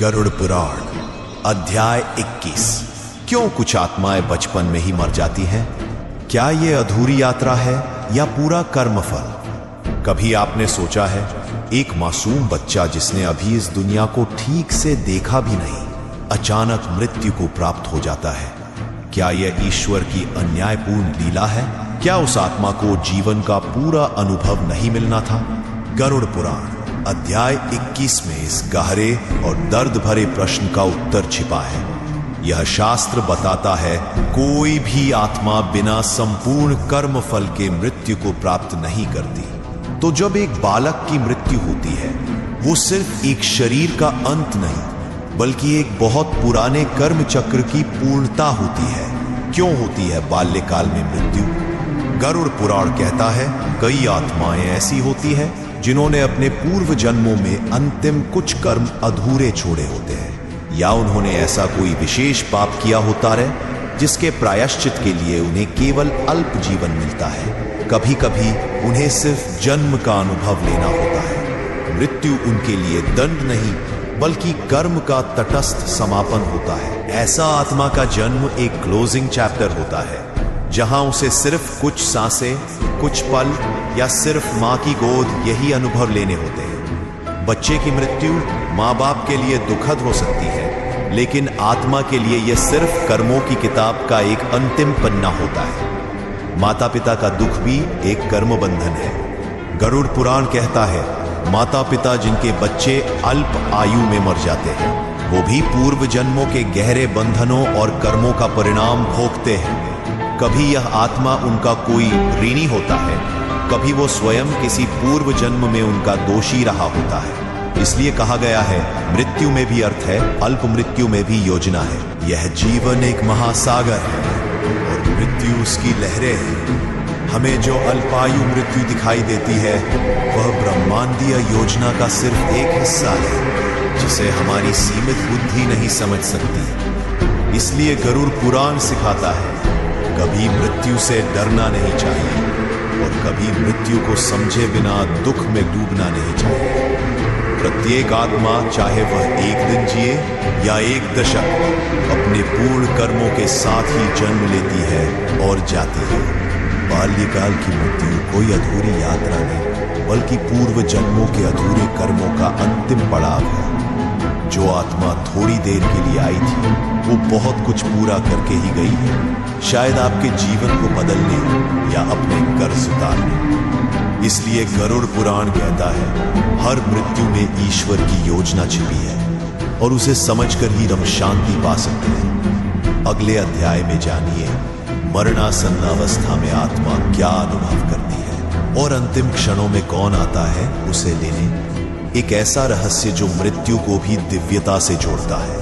गरुड़ पुराण अध्याय 21। क्यों कुछ आत्माएं बचपन में ही मर जाती हैं? क्या ये अधूरी यात्रा है या पूरा कर्मफल? कभी आपने सोचा है, एक मासूम बच्चा जिसने अभी इस दुनिया को ठीक से देखा भी नहीं, अचानक मृत्यु को प्राप्त हो जाता है। क्या यह ईश्वर की अन्यायपूर्ण लीला है? क्या उस आत्मा को जीवन का पूरा अनुभव नहीं मिलना था? गरुड़ पुराण अध्याय 21 में इस गहरे और दर्द भरे प्रश्न का उत्तर छिपा है। यह शास्त्र बताता है, कोई भी आत्मा बिना संपूर्ण कर्म फल के मृत्यु को प्राप्त नहीं करती। तो जब एक बालक की मृत्यु होती है, वो सिर्फ एक शरीर का अंत नहीं, बल्कि एक बहुत पुराने कर्म चक्र की पूर्णता होती है। क्यों होती है बाल्यकाल में मृत्यु? गरुड़ पुराण कहता है, कई आत्माएं ऐसी होती हैं जिन्होंने अपने पूर्व जन्मों में अंतिम कुछ कर्म अधूरे छोड़े होते हैं, या उन्होंने ऐसा कोई विशेष पाप किया होता है जिसके प्रायश्चित के लिए उन्हें केवल अल्प जीवन मिलता है। कभी कभी उन्हें सिर्फ जन्म का अनुभव लेना होता है। मृत्यु उनके लिए दंड नहीं, बल्कि कर्म का तटस्थ समापन होता है। ऐसा आत्मा का जन्म एक क्लोजिंग चैप्टर होता है, जहां उसे सिर्फ कुछ सांसें, कुछ पल या सिर्फ मां की गोद यही अनुभव लेने होते हैं। बच्चे की मृत्यु मां बाप के लिए दुखद हो सकती है, लेकिन आत्मा के लिए यह सिर्फ कर्मों की किताब का एक अंतिम पन्ना होता है। माता पिता का दुख भी एक कर्म बंधन है। गरुड़ पुराण कहता है, माता पिता जिनके बच्चे अल्प आयु में मर जाते हैं, वो भी पूर्व जन्मों के गहरे बंधनों और कर्मों का परिणाम भोगते हैं। कभी यह आत्मा उनका कोई ऋणी होता है, कभी वो स्वयं किसी पूर्व जन्म में उनका दोषी रहा होता है। इसलिए कहा गया है, मृत्यु में भी अर्थ है, अल्प मृत्यु में भी योजना है। यह जीवन एक महासागर है और मृत्यु उसकी लहरें हैं। हमें जो अल्पायु मृत्यु दिखाई देती है, वह ब्रह्मांडीय योजना का सिर्फ एक हिस्सा है, जिसे हमारी सीमित बुद्धि नहीं समझ सकती। इसलिए गरुड़ पुराण सिखाता है, कभी मृत्यु से डरना नहीं चाहिए और कभी मृत्यु को समझे बिना दुख में डूबना नहीं चाहिए। प्रत्येक आत्मा, चाहे वह एक दिन जिए या एक दशक, अपने पूर्ण कर्मों के साथ ही जन्म लेती है और जाती है। बाल्यकाल की मृत्यु कोई अधूरी यात्रा नहीं, बल्कि पूर्व जन्मों के अधूरे कर्मों का अंतिम पड़ाव है। जो आत्मा थोड़ी देर के लिए आई थी, वो बहुत कुछ पूरा करके ही गई है, शायद आपके जीवन को बदलने या अपने कर्ज उतारने। इसलिए गरुड़ पुराण कहता है, हर मृत्यु में ईश्वर की योजना छिपी है और उसे समझकर ही हम शांति पा सकते हैं। अगले अध्याय में जानिए, मरणासन्न अवस्था में आत्मा क्या अनुभव करती है और अंतिम क्षणों में कौन आता है उसे लेने। एक ऐसा रहस्य जो मृत्यु को भी दिव्यता से जोड़ता है।